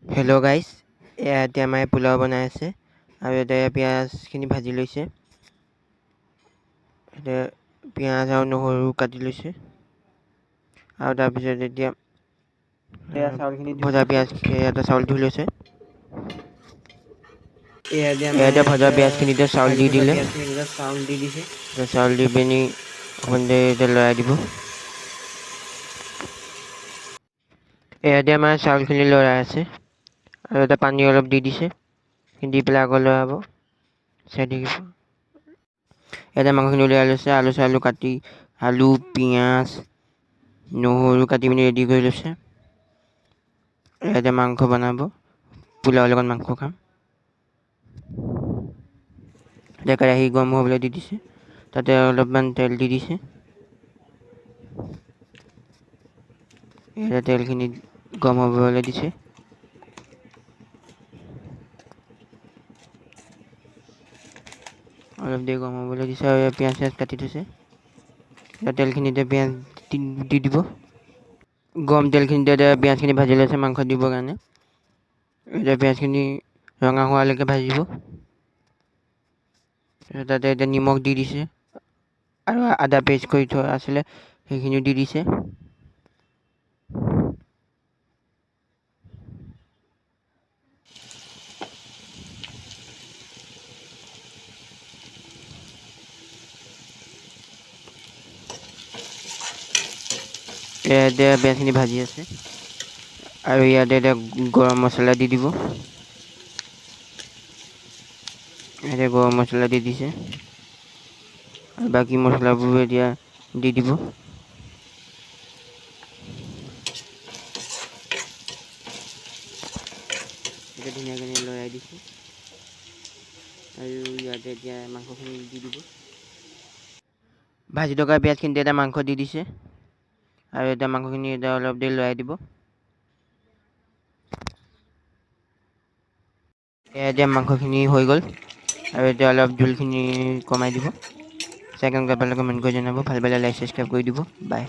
Hello' guys, এতিয়া মায়ে পোলাও বনাই আছে আৰু এতিয়া পিঁয়াজখিনি ভাজি লৈছে। এতিয়া পিঁয়াজ আৰু নহৰু কাটি লৈছে আৰু তাৰপিছত এতিয়া ভজা পিঁয়াজ এটা চাউল ধুই লৈছে। এতিয়া ভজা পিঁয়াজখিনিতে চাউল দি দিলে, চাউল দি পিনি অকণ দেৰি এতিয়া লৰাই দিব। এতিয়া মায়ে চাউলখিনি লৰাই আছে আৰু এতিয়া পানী অলপ দি দিছে, দি পেলাই আকৌ লৰাব, চাই থাকিব। এতিয়া মাংসখিনি উলিয়াই লৈছে, আলু চালু কাটি, আলু পিঁয়াজ নহৰু কাটি পিনি ৰেডি কৰি লৈছে। এতিয়া মাংস বনাব, পোলাওৰ লগত মাংস খাম। এতিয়া কেৰাহী গৰম হ'বলৈ দি দিছে, তাতে অলপমান তেল দি দিছে। এতিয়া তেলখিনি গৰম হ'বলৈ দিছে। অলপ দেৰি গৰম হ'বলৈ দিছে আৰু পিঁয়াজ চিয়াজ কাটি থৈছে। এতিয়া তেলখিনিতে পিঁয়াজ দি দিব। গৰম তেলখিনিতে এতিয়া পিঁয়াজখিনি ভাজি লৈছে মাংস দিবৰ কাৰণে। এতিয়া পিঁয়াজখিনি ৰঙা হোৱালৈকে ভাজিব। তাতে এতিয়া নিমখ দি দিছে আৰু আদা পেষ্ট কৰি থোৱা আছিলে সেইখিনিও দি দিছে। এতিয়া পিঁয়াজখিনি ভাজি আছে আৰু ইয়াতে এতিয়া গৰম মছলা দি দিব। এতিয়া গৰম মছলা দি দিছে আৰু বাকী মছলাবোৰ এতিয়া দি দিব। এতিয়া ধুনীয়াকৈ লৰাই দিছে আৰু ইয়াতে এতিয়া মাংসখিনি দি দিব। ভাজি থকা পিঁয়াজখিনিতে এতিয়া মাংস দি দিছে আৰু এতিয়া মাংসখিনি এতিয়া অলপ দেৰি লৰাই দিব। এতিয়া মাংসখিনি হৈ গ'ল আৰু এতিয়া অলপ জোলখিনি কমাই দিব। ছেকেণ্ড কমেণ্ট কৰি জনাব, ভাল পালে লাইক ছাবস্ক্ৰাইব কৰি দিব। বাই।